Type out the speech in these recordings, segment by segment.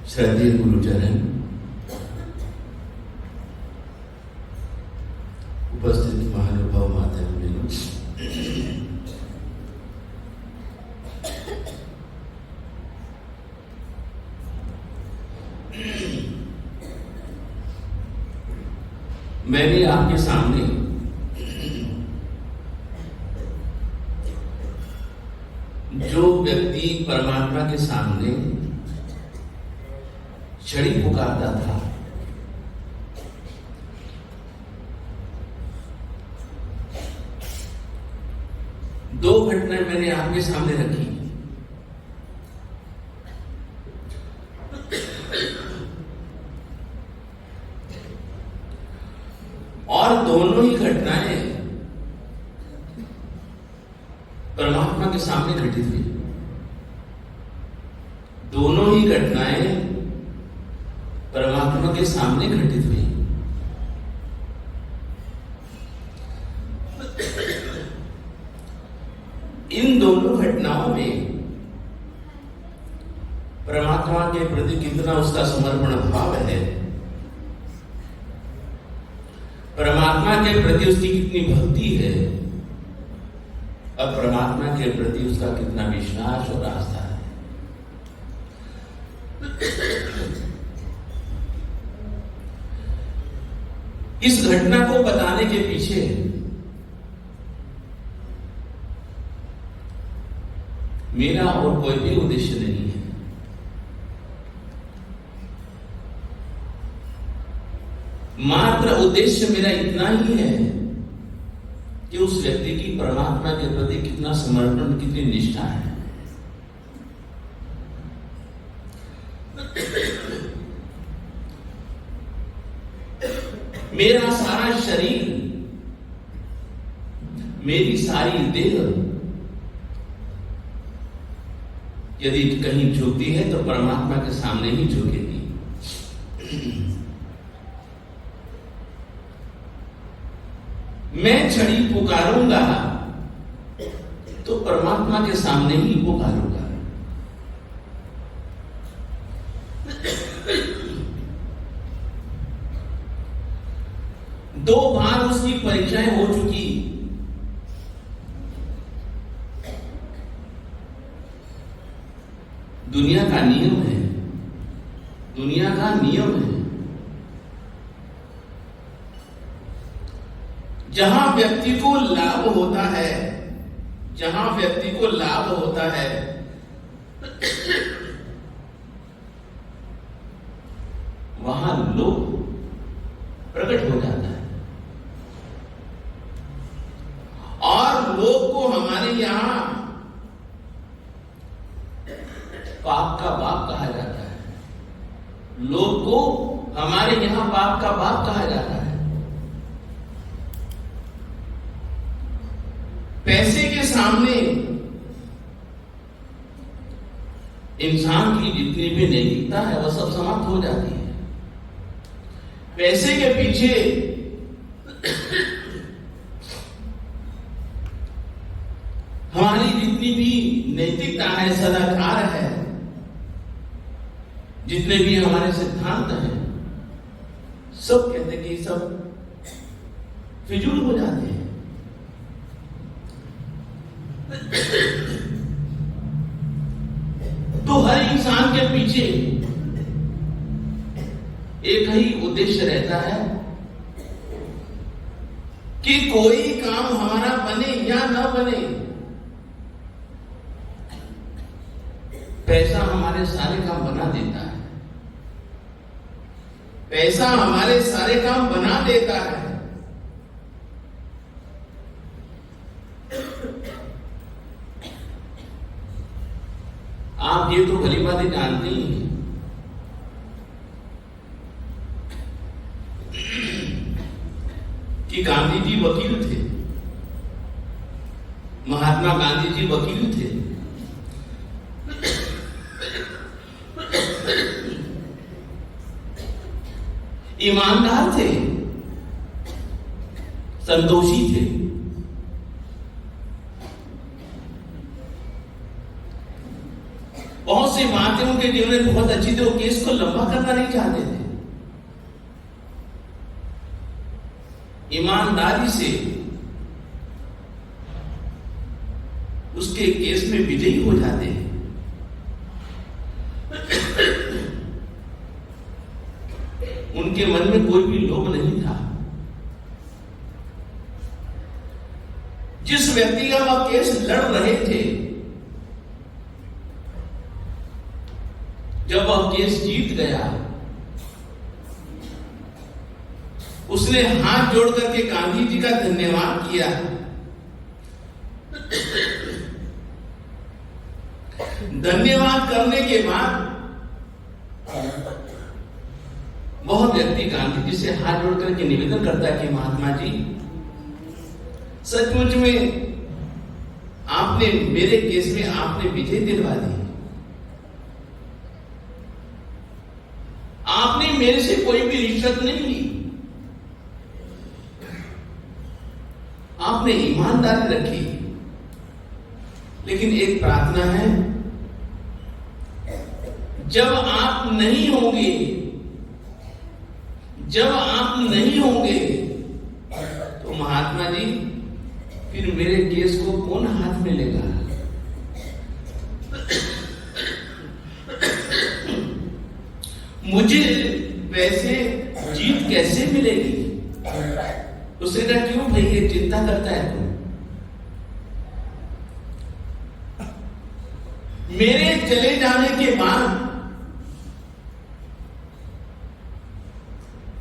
श्रद्धेय गुरुचरण, उपस्थित महानुभाव माता बहनों, मैंने आपके सामने जो व्यक्ति परमात्मा के सामने छड़ी पुकारता था, दो घटनाएं मैंने आपके सामने रखी। और दोनों ही घटनाएं परमात्मा के सामने घटित हुई। दोनों ही घटनाएं परमात्मा के सामने घटित हुई। इन दोनों घटनाओं में परमात्मा के प्रति कितना उसका समर्पण भाव है, परमात्मा के प्रति उसकी कितनी भक्ति है, और परमात्मा के प्रति उसका कितना विश्वास और आस्था है। इस घटना को बताने के पीछे मेरा और कोई भी उद्देश्य नहीं है। मात्र उद्देश्य मेरा इतना ही है कि उस व्यक्ति की परमात्मा के प्रति कितना समर्पण, कितनी निष्ठा है। मेरा सारा शरीर, मेरी सारी देह यदि कहीं झुकती है तो परमात्मा के सामने ही झुकेगी। मैं छड़ी पुकारूंगा तो परमात्मा के सामने ही पुकारूंगा। दो बार उसकी परीक्षाएं हो चुकी। दुनिया का नियम है, दुनिया का नियम है, जहां व्यक्ति को लाभ होता है, जहां व्यक्ति को लाभ होता है, वहां लोभ प्रकट हो जाता है। और लोभ को हमारे यहां पाप का बाप कहा जाता है। लोभ को हमारे यहां पाप का बाप कहा जाता है। पैसे के सामने इंसान की जितनी भी नैतिकता है वह सब समाप्त हो जाती है। पैसे के पीछे हमारी जितनी भी नैतिकता है, सदाचार है, जितने भी हमारे सिद्धांत हैं, सब कहते हैं कि सब फिजूल हो जाते हैं। तो हर इंसान के पीछे एक ही उद्देश्य रहता है कि कोई काम हमारा बने या न बने, पैसा हमारे सारे काम बना देता है। पैसा हमारे सारे काम बना देता है। आप ये तो भली बातें जानते ही हैं कि गांधी जी वकील थे, महात्मा गांधी जी वकील थे। ईमानदार थे, संतोषी थे। बहुत सी बातें उनके उनके जीवन में बहुत अच्छी थी, वो केस को लंबा करना नहीं चाहते थे, ईमानदारी से उसके केस में विजयी हो जाते हैं। उनके मन में कोई भी लोभ नहीं था। जिस व्यक्ति का वह केस लड़ रहे थे, जब वह केस जीत गया, उसने हाथ जोड़ करके गांधी जी का धन्यवाद किया। धन्यवाद करने के बाद वह व्यक्ति गांधी जी से हाथ जोड़ करके निवेदन करता है कि महात्मा जी, सचमुच में आपने मेरे केस में आपने विजय दिलवा दी। आपने मेरे से कोई भी रिश्वत नहीं ली, आपने ईमानदारी रखी। लेकिन एक प्रार्थना है, जब आप नहीं होंगे, जब आप नहीं होंगे तो महात्मा जी फिर मेरे केस को कौन हाथ में लेगा? मुझे वैसे जीत कैसे मिलेगी? उसने कहा, क्यों भाई ये चिंता करता है तू? मेरे चले जाने के बाद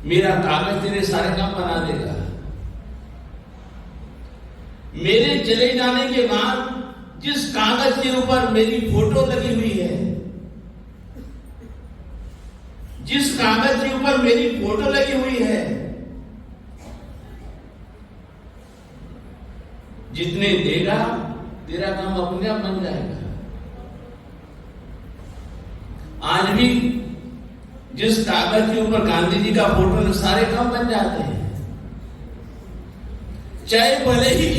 मेरा कागज तेरे सारे काम बना देगा। मेरे चले जाने के बाद जिस कागज के ऊपर मेरी फोटो लगी हुई है, जिस कागज के ऊपर मेरी फोटो लगी हुई है, जितने देगा तेरा काम अपने आप बन जाएगा। आज भी जिस कागज के ऊपर गांधी जी का फोटो है, सारे काम बन जाते हैं। चाहे भले ही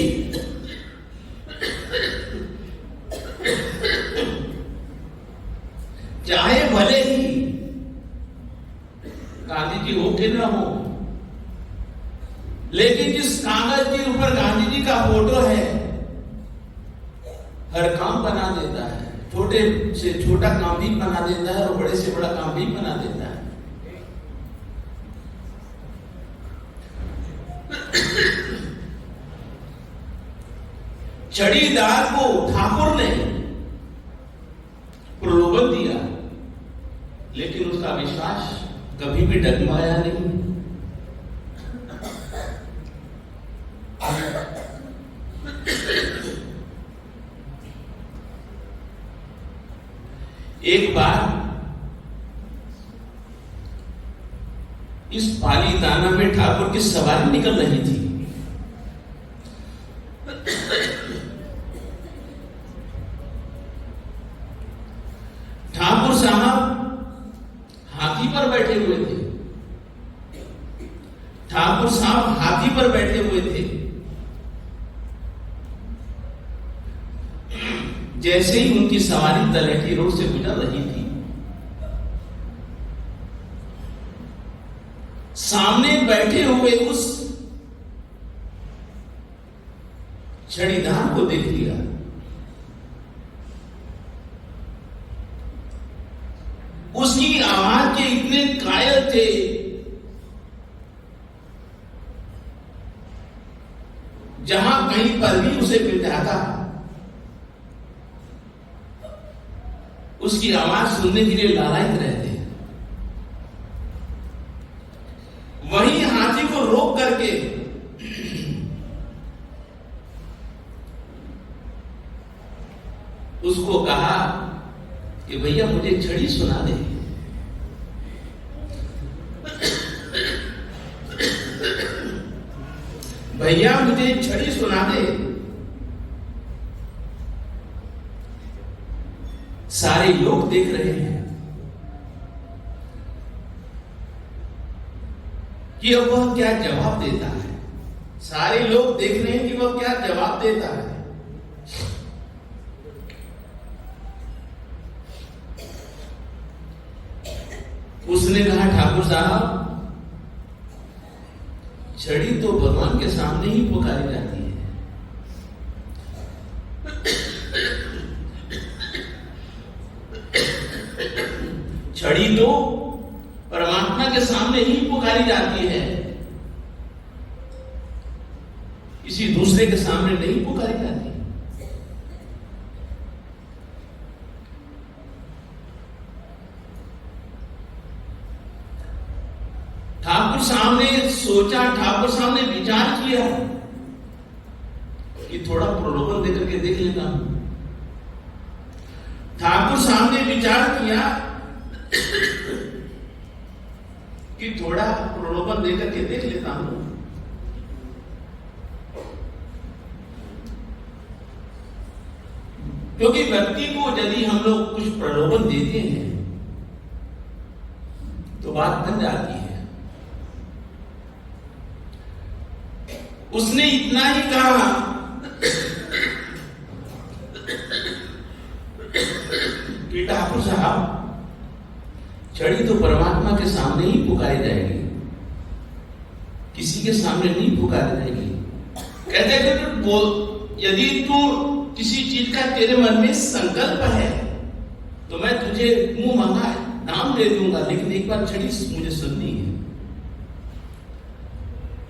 गांधी जी हो के ना हो, लेकिन जिस कागज के ऊपर गांधी जी का फोटो है, हर काम बना देता है। छोटे से छोटा काम भी बना देता है और बड़े से बड़ा काम भी बना देता है। छड़ीदार को ठाकुर ने प्रलोभन दिया, लेकिन उसका विश्वास कभी भी डगमगाया नहीं। एक बार इस पालीताना में ठाकुर की सवारी निकल रही थी। ठाकुर साहब हाथी पर बैठे हुए थे। ठाकुर साहब हाथी पर बैठे हुए थे। जैसे ही उनकी सवारी तलहटी रोड से गुजर रही थी, सामने बैठे हुए उस छड़ीदार को देख लिया। उसकी आवाज के इतने कायल थे, जहां कहीं पर भी उसे मिल जाता, उसकी आवाज सुनने के लिए लालायित रहते। वहीं हाथी को रोक करके उसको कहा कि भैया मुझे छड़ी सुना दे। भैया मुझे छड़ी सुना दे। सारे लोग देख रहे हैं कि अब वह क्या जवाब देता है। सारे लोग देख रहे हैं कि वह क्या जवाब देता है। उसने कहा, ठाकुर साहब, छड़ी तो भगवान के सामने ही पुकारी जाती है। छड़ी तो परमात्मा के सामने ही पुकारी जाती है, किसी दूसरे के सामने नहीं पुकारी जाती। ठाकुर साहब ने सोचा, ठाकुर साहब ने विचार किया कि थोड़ा प्रलोभन देकर के देख लेता हूं। ठाकुर साहब ने विचार किया कि थोड़ा प्रलोभन देकर के देख लेता हूं। क्योंकि व्यक्ति को यदि हम लोग कुछ प्रलोभन देते हैं तो बात बन जाती है। उसने इतना ही कहा कि ठाकुर साहब, छड़ी तो परमात्मा के सामने ही पुकारी जाएगी, किसी के सामने नहीं पुकारी जाएगी। कहते हैं कि यदि तू किसी चीज का तेरे मन में संकल्प है तो मैं तुझे मुंह मांगा नाम दे दूंगा, लेकिन एक बार छड़ी मुझे सुननी है।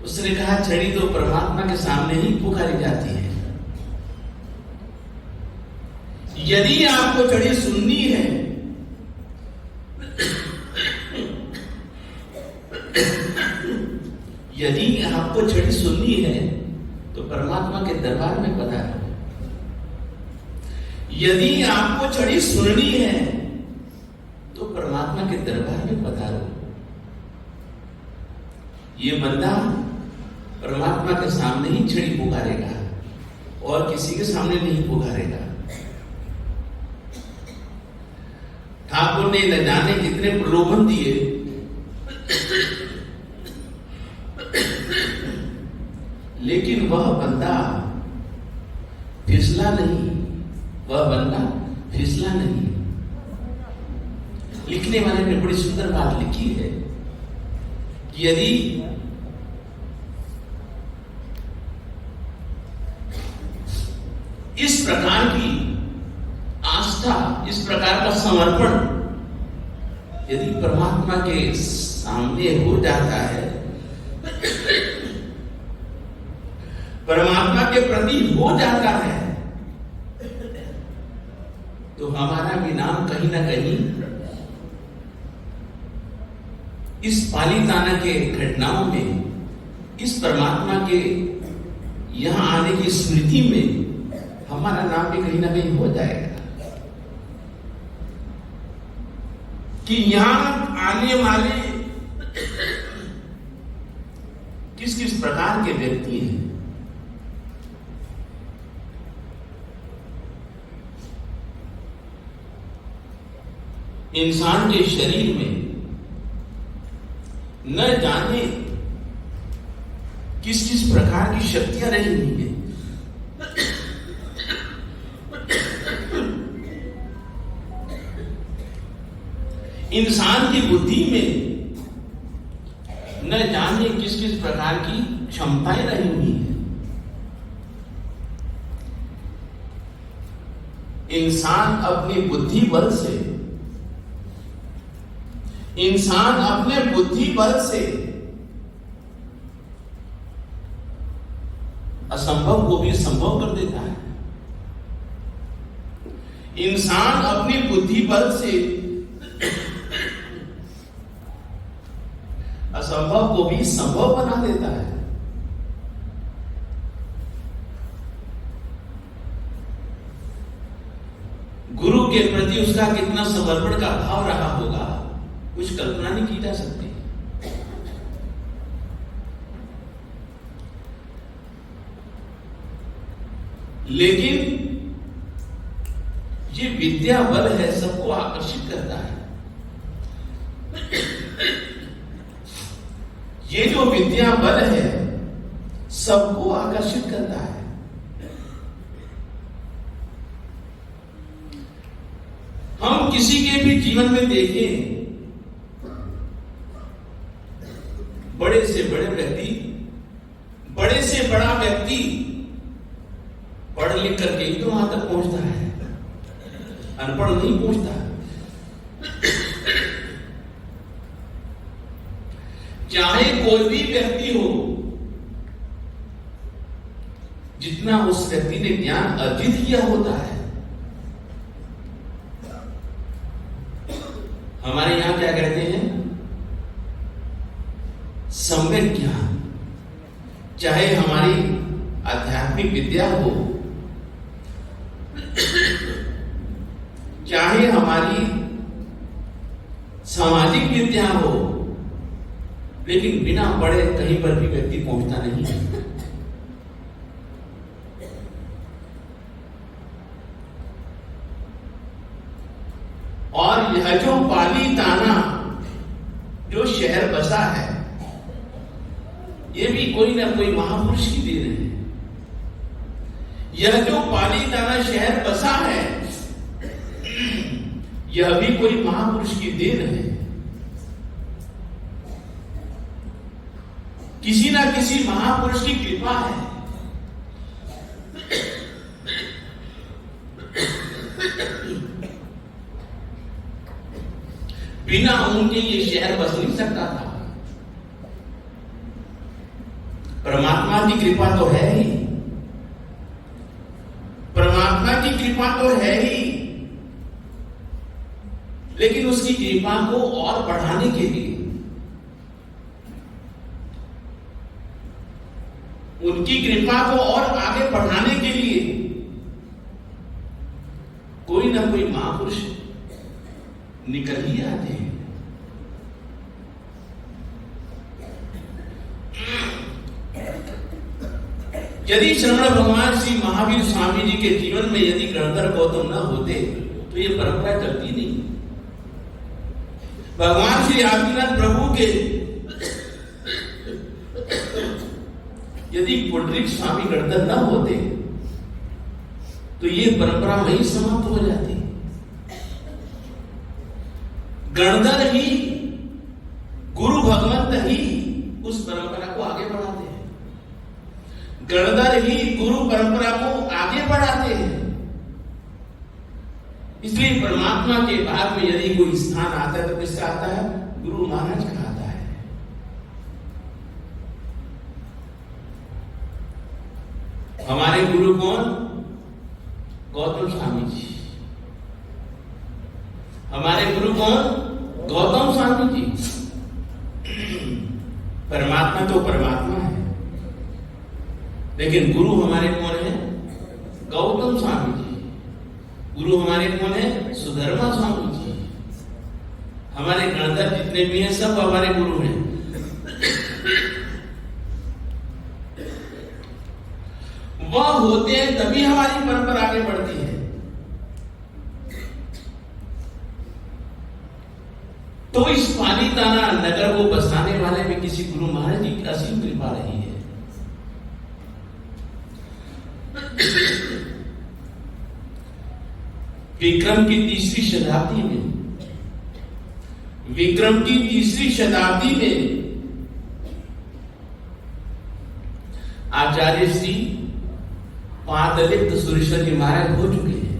उसने कहा, छड़ी तो परमात्मा के सामने ही पुकारी जाती है। यदि आपको छड़ी सुननी है यदि आपको छड़ी सुननी है तो परमात्मा के दरबार में पधारो। यदि आपको छड़ी सुननी है तो परमात्मा के दरबार में पधारो। ये बंदा परमात्मा के सामने ही छड़ी पुकारेगा और किसी के सामने नहीं पुकारेगा। ठाकुर ने न जाने कितने प्रलोभन दिए, लेकिन वह बंदा फिसला नहीं, वह बंदा फिसला नहीं। लिखने वाले ने बड़ी सुंदर बात लिखी है कि यदि इस प्रकार की आस्था, इस प्रकार का समर्पण यदि परमात्मा के सामने हो जाता है, परमात्मा के प्रति हो जाता है, तो हमारा भी नाम कहीं ना कहीं इस पालीताना के घटनाओं में, इस परमात्मा के यहां आने की स्मृति में हमारा नाम भी कहीं ना कहीं हो जाएगा कि यहां आने वाले किस किस प्रकार के व्यक्ति हैं। इंसान के शरीर में न जाने किस किस प्रकार की शक्तियां रही हुई हैं। इंसान की बुद्धि में न जाने किस किस प्रकार की क्षमताएं रही हुई हैं। इंसान अपनी बुद्धि बल से, इंसान अपने बुद्धि बल से असंभव को भी संभव कर देता है। इंसान अपनी बुद्धि बल से असंभव को भी संभव बना देता है। गुरु के प्रति उसका कितना समर्पण का भाव रहा होगा, कुछ कल्पना नहीं की जा सकती। लेकिन ये विद्या बल है, सबको आकर्षित करता है। ये जो विद्या बल है सबको आकर्षित करता है। हम किसी के भी जीवन में देखें बड़े से बड़े व्यक्ति, बड़े से बड़ा व्यक्ति पढ़ लिख करके ही तो वहां तक पहुंचता है, अनपढ़ नहीं पहुंचता। चाहे कोई भी व्यक्ति हो, जितना उस व्यक्ति ने ज्ञान अर्जित किया होता है, हमारे यहां क्या कहते हैं, सम्यक ज्ञान। चाहे हमारी आध्यात्मिक विद्या हो, चाहे हमारी सामाजिक विद्या हो, लेकिन बिना पढ़े कहीं पर भी व्यक्ति पहुंचता नहीं है। और यह जो पाली ताना जो शहर बसा है, ये भी कोई ना कोई महापुरुष की देन है। यह जो पाली ताना शहर बसा है, यह भी कोई महापुरुष की देन है। किसी ना किसी महापुरुष की कृपा है। बिना उनके ये शहर बस नहीं सकता था। परमात्मा की कृपा तो है ही, परमात्मा की कृपा तो है ही, लेकिन उसकी कृपा को और बढ़ाने के लिए, उनकी कृपा को और आगे बढ़ाने के लिए कोई ना कोई महापुरुष निकल ही आते हैं। यदि श्रवण भगवान श्री महावीर स्वामी जी के जीवन में यदि गणधर गौतम न होते तो ये परंपरा चलती नहीं। भगवान श्री आदिनाथ प्रभु के यदि पुंडरीक स्वामी गणधर न होते तो ये परंपरा वहीं समाप्त हो जाती। गणधर ही, गुरु भगवंत ही उस परंपरा को आगे बढ़ाते हैं। गणधर ही गुरु परंपरा को आगे बढ़ाते हैं। इसलिए परमात्मा के बाद में यदि कोई स्थान आता है तो किसका आता है? गुरु महाराज का आता है। हमारे गुरु कौन? गौतम स्वामी जी। हमारे गुरु कौन? गौतम स्वामी जी। परमात्मा तो परमात्मा है, लेकिन गुरु हमारे कौन है? गौतम स्वामी जी। गुरु हमारे कौन है? सुधर्मा स्वामी जी। हमारे गणधर जितने भी हैं सब हमारे गुरु हैं। वह होते हैं तभी हमारी परंपरा आगे बढ़ती है। तो इस पालीताना नगर को बसाने वाले में किसी गुरु महाराज जी की असीम कृपा रही है। विक्रम की तीसरी शताब्दी में आचार्य श्री पादलिप्त सुरेश्वर जी महाराज हो चुके हैं।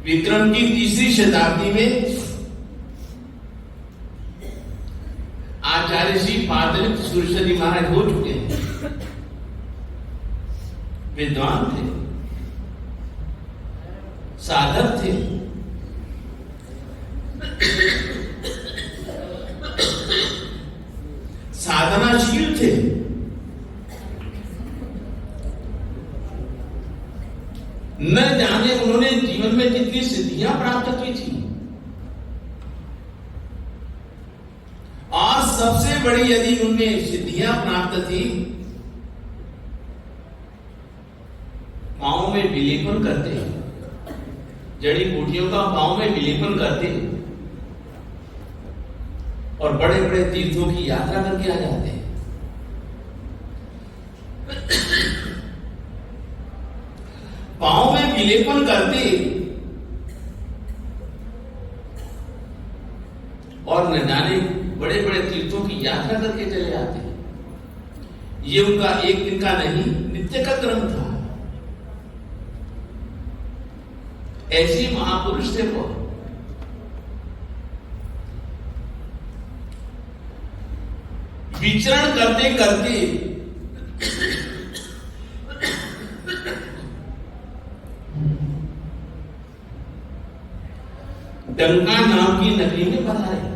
विक्रम की तीसरी शताब्दी में आचार्य श्री पादलिप्त सुरेश्वर जी महाराज हो चुके हैं। विद्वान थे, साधक थे, साधनाशील थे। न जाने उन्होंने जीवन में कितनी सिद्धियां प्राप्त की थी। और सबसे बड़ी यदि उनमें सिद्धियां प्राप्त थी, पांव में विलेपन करते, जड़ी बूटियों का पांव में विलेपन करते और बड़े बड़े तीर्थों की यात्रा करके आ जाते। पांव में विलेपन करते और न जाने बड़े बड़े तीर्थों की यात्रा करके चले आते हैं। ये उनका एक दिन का नहीं, नित्य का क्रम था। ऐसे महापुरुष थे वो। विचरण करते करते डंका नाम की नगरी में पधारे।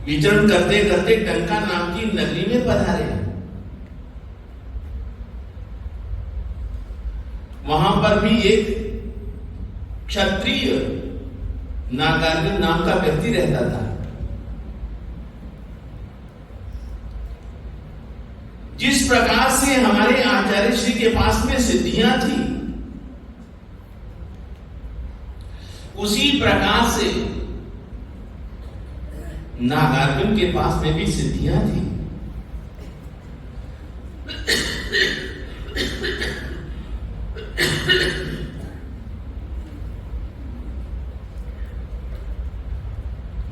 विचरण करते करते डंका नाम की नगरी में पधारे। वहां पर भी एक क्षत्रिय नागार्जुन नाम का व्यक्ति रहता था। जिस प्रकार से हमारे आचार्य श्री के पास में सिद्धियां थी, उसी प्रकार से नागार्जुन के पास में भी सिद्धियां थी।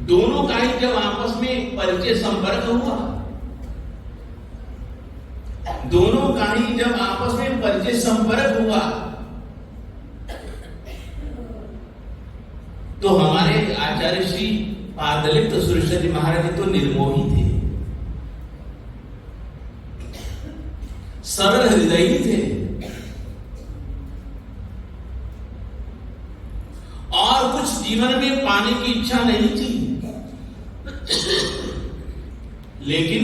दोनों का ही जब आपस में परिचय संपर्क हुआ, दोनों का ही जब आपस में परिचय संपर्क हुआ, तो हमारे आचार्य श्री पादलिप्त सुरेश्वर जी महाराज तो निर्मोही थे, सरल हृदयी थे, और कुछ जीवन में पाने की इच्छा नहीं थी। लेकिन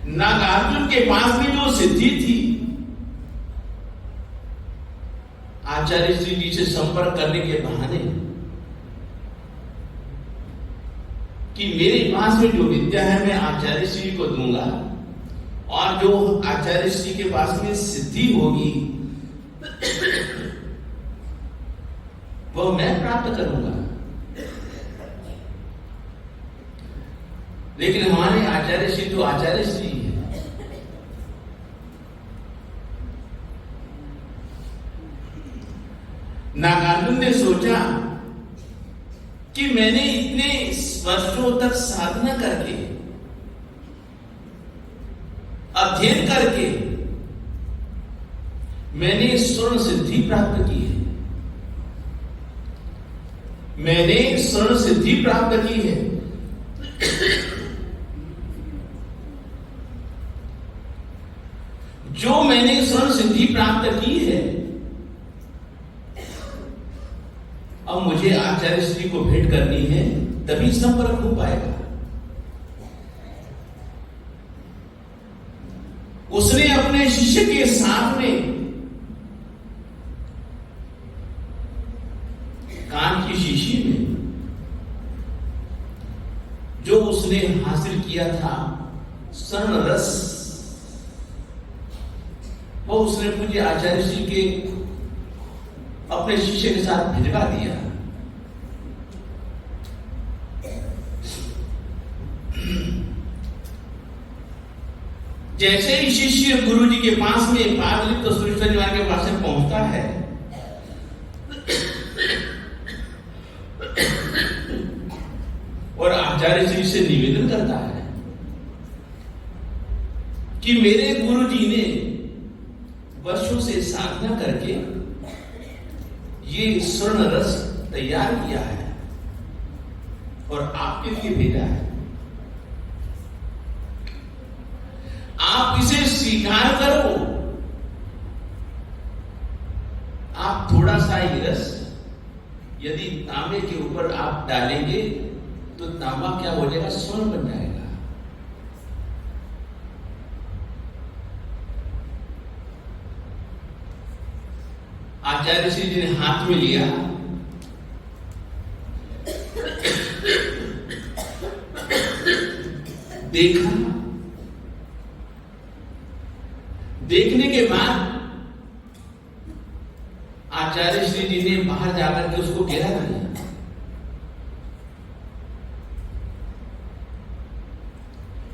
नागार्जुन के पास में जो सिद्धि थी, आचार्य श्री जी से संपर्क करने के बहाने, कि मेरे पास में जो विद्या है मैं आचार्य श्री को दूंगा, और जो आचार्य श्री के पास में सिद्धि होगी वो मैं प्राप्त करूंगा। लेकिन हमारे आचार्य श्री जो आचार्य श्री है, नागार्जुन ने सोचा कि मैंने इतने वर्षों तक साधना करके, अध्ययन करके मैंने स्वर्ण सिद्धि प्राप्त की है, मैंने स्वर्ण सिद्धि प्राप्त की है। जो मैंने स्वर्ण सिद्धि प्राप्त की है, अब मुझे आचार्य श्री को भेंट करनी है, तभी संपर्क हो पाएगा। उसने अपने शिष्य के साथ में कान की शीशी में जो उसने हासिल किया था स्वर्ण रस, वो उसने पूज्य आचार्य श्री के अपने शिष्य के साथ भिजवा दिया। जैसे ही शिष्य गुरु जी के पास में पादलिप्त सुरेश्वर जी के पास में पहुंचता है, और आचार्य श्री से निवेदन करता है कि मेरे गुरु जी ने वर्षों से साधना करके ये स्वर्ण रस तैयार किया है और आपके लिए भेजा है, आप इसे स्वीकार करो। आप थोड़ा सा ही रस यदि तांबे के ऊपर आप डालेंगे तो तांबा क्या हो जाएगा, स्वर्ण बन जाएगा। आचार्य श्री जी ने हाथ में लिया, देखा, देखने के बाद आचार्य श्री जी ने बाहर जाकर के उसको गिरा दिया।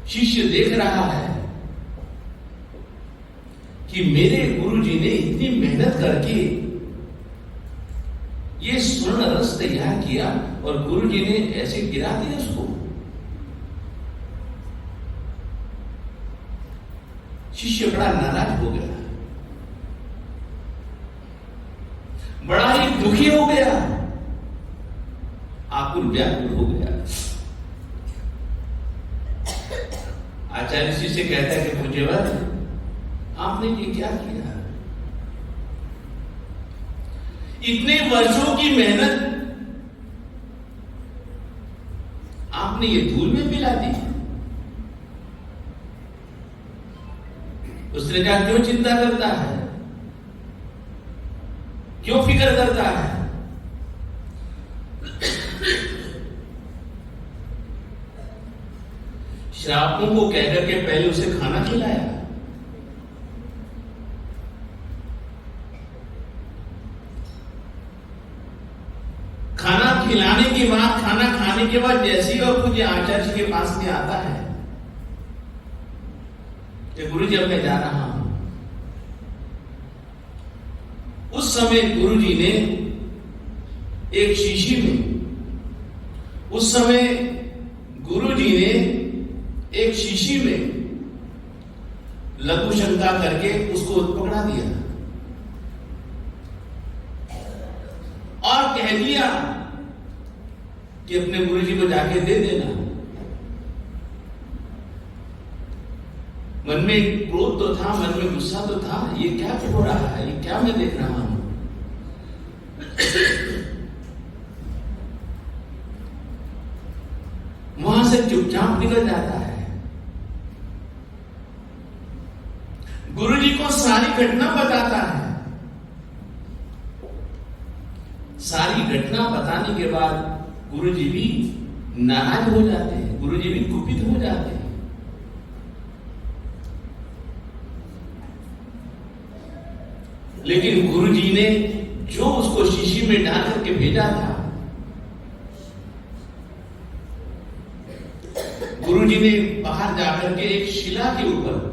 शिष्य देख रहा है कि मेरे गुरु जी ने इतनी मेहनत करके ये स्वर्ण रस तैयार किया और गुरु जी ने ऐसे गिरा दिया उसको। शिष्य बड़ा नाराज हो गया, बड़ा ही दुखी हो गया, आकुल व्याकुल हो गया। आचार्य जी से कहता है कि पूज्यवर, आपने ये क्या किया? इतने वर्षों की मेहनत आपने ये धूल में मिला दी। उसने कहा, क्यों चिंता करता है, क्यों फिक्र करता है? श्रावकों को कहकर के पहले उसे खाना खिलाया, खाना खिलाने के बाद, खाना खाने के बाद जैसे ही वह पूज्य आचार्य जी के पास में आता है कि गुरु जी अब मैं जा रहा हूं, उस समय गुरु जी ने एक शीशी में, उस समय गुरु जी ने एक शीशी में लघु शंका करके उसको पकड़ा दिया और कह दिया कि अपने गुरु जी को जाके दे देना। मन में क्रोध तो था, मन में गुस्सा तो था, ये क्या हो रहा है, ये क्या मैं देख रहा हूं। वहां से चुपचाप निकल जाता है। गुरु जी को सारी घटना बताता है। सारी घटना बताने के बाद गुरु जी भी नाराज हो जाते हैं, गुरु जी भी कुपित हो जाते हैं। लेकिन गुरु जी ने जो उसको शीशी में डाल करके भेजा था, गुरु जी ने बाहर जाकर के एक शिला के ऊपर,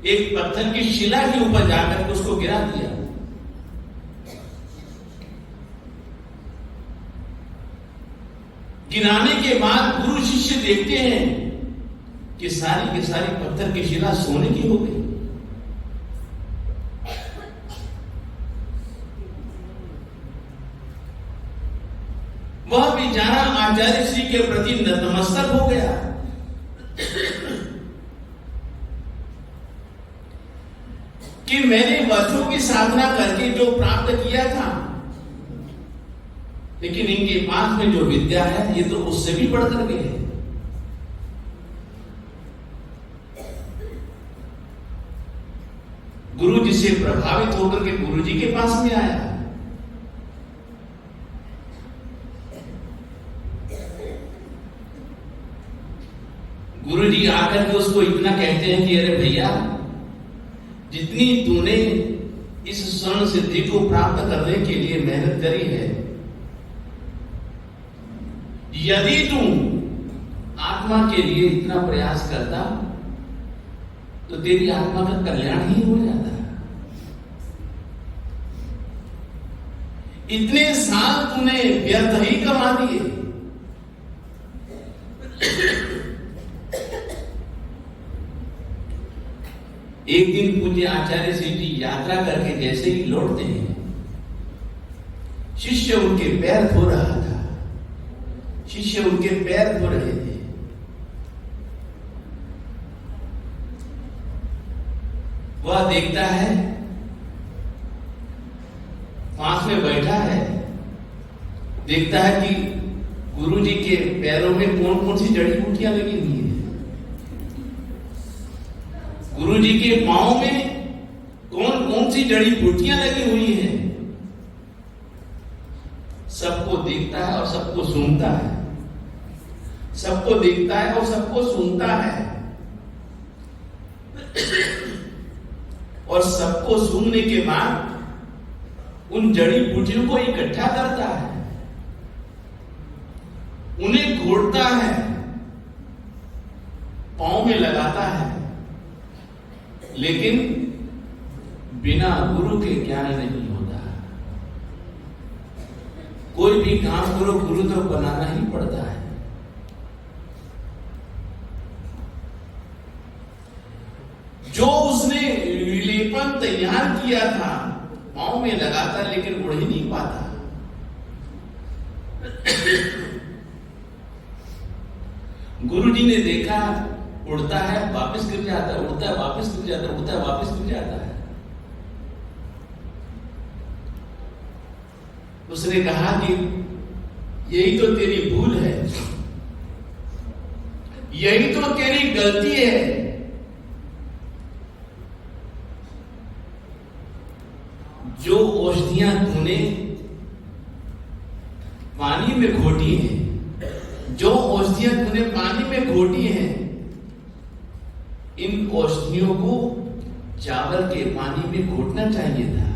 एक पत्थर की शिला के ऊपर जाकर के उसको गिरा दिया। गिराने के बाद गुरु शिष्य देखते हैं कि सारी की सारी पत्थर की शिला सोने की हो गई। वह बेचारा आचार्य श्री के प्रति नतमस्तक हो गया। कि मैंने वर्षों की साधना करके जो प्राप्त किया था, लेकिन इनके पास में जो विद्या है ये तो उससे भी बढ़कर गई है। गुरु जी से प्रभावित होकर के गुरु जी के पास में आया। गुरु जी आकर के उसको इतना कहते हैं कि अरे भैया, जितनी तूने इस स्वर्ण सिद्धि को प्राप्त करने के लिए मेहनत करी है, यदि तू आत्मा के लिए इतना प्रयास करता तो तेरी आत्मा का कल्याण ही हो जाता। इतने साल तूने व्यर्थ ही कमा दिए। एक दिन पूज्य आचार्य श्री जी यात्रा करके जैसे ही लौटते हैं, शिष्य उनके पैर धो रहा था, शिष्य उनके पैर धो रहे थे। वह देखता है, पास में बैठा है, देखता है कि गुरु जी के पैरों में कौन कौन सी जड़ी बूटियां लगी हुई है, गुरु जी के पांव में कौन कौन सी जड़ी बूटियां लगी हुई हैं। सबको देखता है और सबको सुनता है, सबको देखता है और सबको सुनता है, और सबको सुनने के बाद उन जड़ी बूटियों को इकट्ठा करता है, उन्हें घोटता है, पांव में लगाता है, लेकिन बिना गुरु के ज्ञान नहीं होता। कोई भी काम करो गुरु तो बनाना ही पड़ता है। जो उसने विलेपन तैयार किया था पांव में लगाता लेकिन उड़ ही नहीं पाता। गुरु जी ने देखा उड़ता है वापस गिर जाता है, उड़ता है वापस गिर जाता है, उड़ता है वापस गिर जाता है। उसने कहा कि यही तो तेरी भूल है, यही तो तेरी गलती है। जो औषधियां तूने पानी में घोटी हैं, जो औषधियां तूने पानी में घोटी हैं, इन औषधियों को चावल के पानी में घोटना चाहिए था।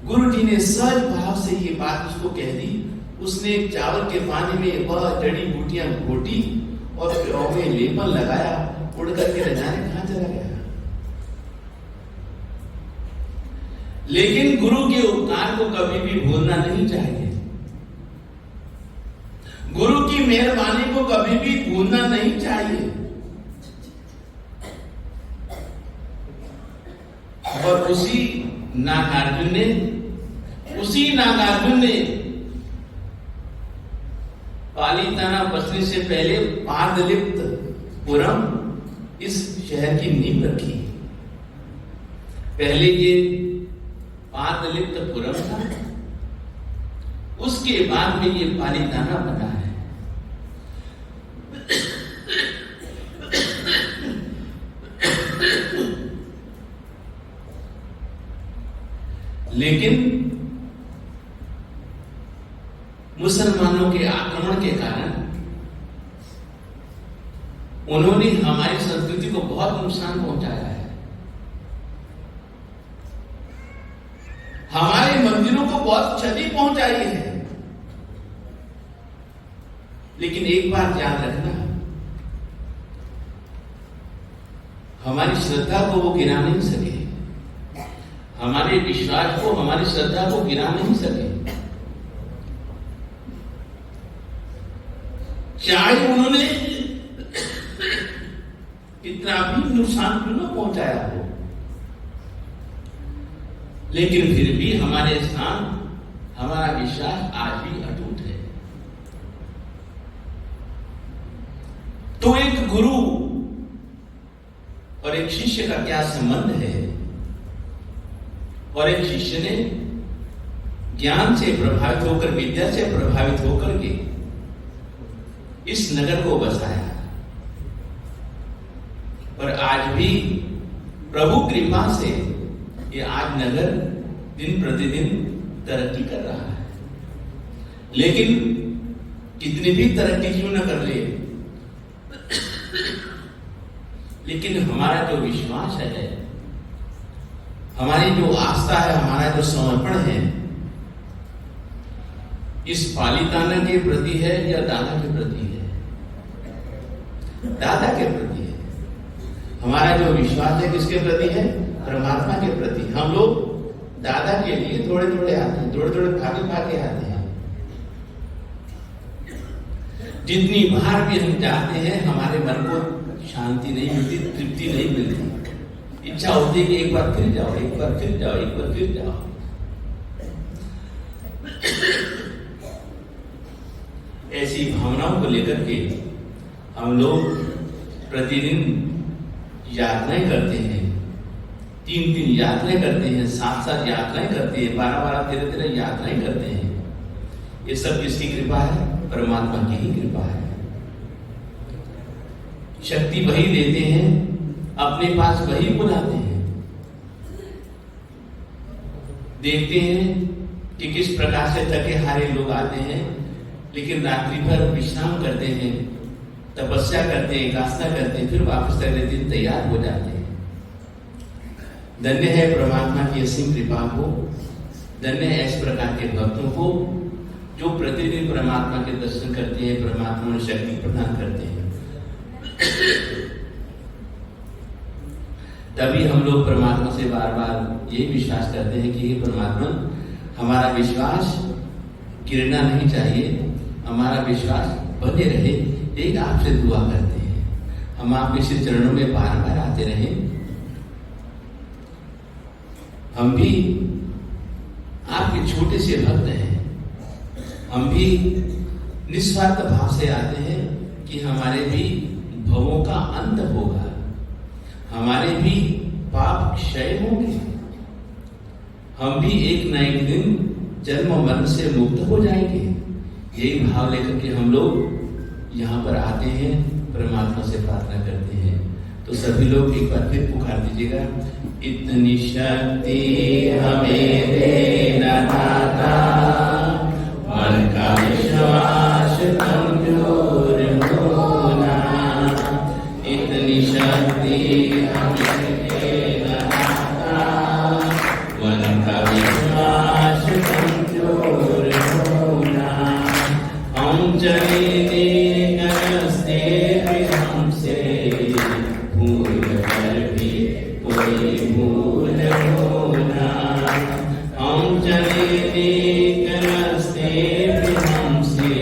गुरु जी ने सहज भाव से ये बात उसको कह दी। उसने चावल के पानी में वह जड़ी बूटियां घोटी और पांव में लेपन लगाया, उड़ करके न जाने कहां चला गया। लेकिन गुरु के उपकार को कभी भी भूलना नहीं चाहिए, गुरु की मेहरबानी को कभी भी भूलना नहीं चाहिए। और उसी नागार्जुन ने पालीताना बसने से पहले पादलिप्तपुरम इस शहर की नींव रखी। पहले ये पादलिप्तपुरम था, उसके बाद में ये पालीताना बना है। लेकिन मुसलमानों के आक्रमण के कारण उन्होंने हमारी संस्कृति को बहुत नुकसान पहुंचाया है। हमारे मंदिरों को बहुत क्षति पहुंचाई है। लेकिन एक बात याद रखना, हमारी श्रद्धा को वो गिरा नहीं सके, हमारे विश्वास को, हमारी श्रद्धा को गिरा नहीं सके। चाहे उन्होंने कितना भी नुकसान क्यों न पहुंचाया हो, लेकिन फिर भी हमारे स्थान, हमारा विश्वास आज भी अटूट है। तो एक गुरु और एक शिष्य का क्या संबंध है? और एक शिष्य ने ज्ञान से प्रभावित होकर, विद्या से प्रभावित होकर के इस नगर को बसाया। और आज भी प्रभु कृपा से ये आज नगर दिन प्रतिदिन तरक्की कर रहा है। लेकिन कितनी भी तरक्की क्यों न कर ले, लेकिन हमारा जो विश्वास है, हमारी जो आस्था है, हमारा जो समर्पण है, इस पालीताना के प्रति है या दादा के प्रति है? दादा के प्रति है। हमारा जो विश्वास है किसके प्रति है? परमात्मा के प्रति। हम लोग दादा के लिए थोड़े थोड़े आते हैं, थोड़े थोड़े भागे आते हैं। जितनी बार भी हम जाते हैं हमारे मन को शांति नहीं मिलती, तृप्ति नहीं मिलती। इच्छा होती है कि एक बार फिर जाओ, एक बार फिर जाओ, एक बार फिर जाओ। ऐसी भावनाओं को लेकर के हम लोग प्रतिदिन यात्राएं करते हैं, 3 यात्राएं करते हैं, 7 यात्राएं करते हैं, 12 13 यात्राएं करते हैं। ये सब किसकी कृपा है? परमात्मा की ही कृपा है। शक्ति वही देते हैं, अपने पास वही बुलाते हैं। देखते हैं कि किस प्रकार से थके हारे लोग आते हैं, लेकिन रात्रि भर विश्राम करते हैं, तपस्या करते हैं, एकाग्रता करते हैं, फिर वापस अगले दिन तैयार हो जाते हैं। धन्य है परमात्मा की असीम कृपा को, धन्य है इस प्रकार के भक्तों को जो प्रतिदिन परमात्मा के दर्शन करते हैं, परमात्मा ने शक्ति प्रदान करते हैं। तभी हम लोग परमात्मा से बार बार ये विश्वास करते हैं कि हे परमात्मा, हमारा विश्वास गिरना नहीं चाहिए, हमारा विश्वास बने रहे, एक आपसे दुआ करते हैं। हम आपके श्री चरणों में बार बार आते रहे। हम भी आपके छोटे से भक्त हैं, हम भी निस्वार्थ भाव से आते हैं कि हमारे भी भवों का अंत होगा, हमारे भी पाप क्षय होंगे, हम भी एक न एक दिन जन्म मरण से मुक्त हो जाएंगे। यही भाव लेकर के हम लोग यहाँ पर आते हैं, परमात्मा से प्रार्थना करते हैं। तो सभी लोग एक बार फिर पुकार दीजिएगा, इतनी शक्ति हमें देना दाता, मन का विश्वास कमजोर होना, इतनी शक्ति हमें देना दाता, मन का विश्वास कमजोर होना। हम चले गरजते फिर हमसे भूल कर भी कोई भूल होना। हम चले गरजते फिर हमसे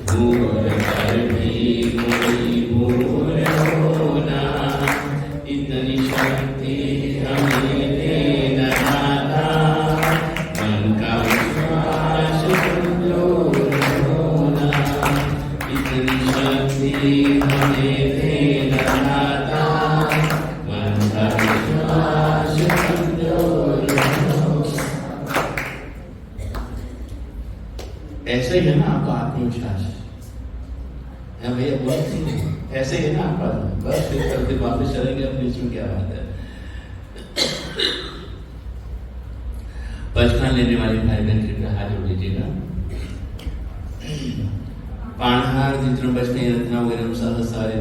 भूल कर भी कोई भूल होना। इतनी शक्ति हमें देना दाता, मन का विश्वास कमजोर होना। इतनी शक्ति हमें देना दाता, मन का विश्वास कमजोर होना। ऐसा ही है ना आपका आत्मविश्वास? है भैया, बहुत ही ऐसे ही है ना आपका? बस फिर करते वापस चलेंगे अपने, इसमें क्या बात है। बचपन लेने वाले भाई बहन कृपया हाथ जोड़ लीजिएगा। पाणहार जितने बचते रत्ना वगैरह सहसारे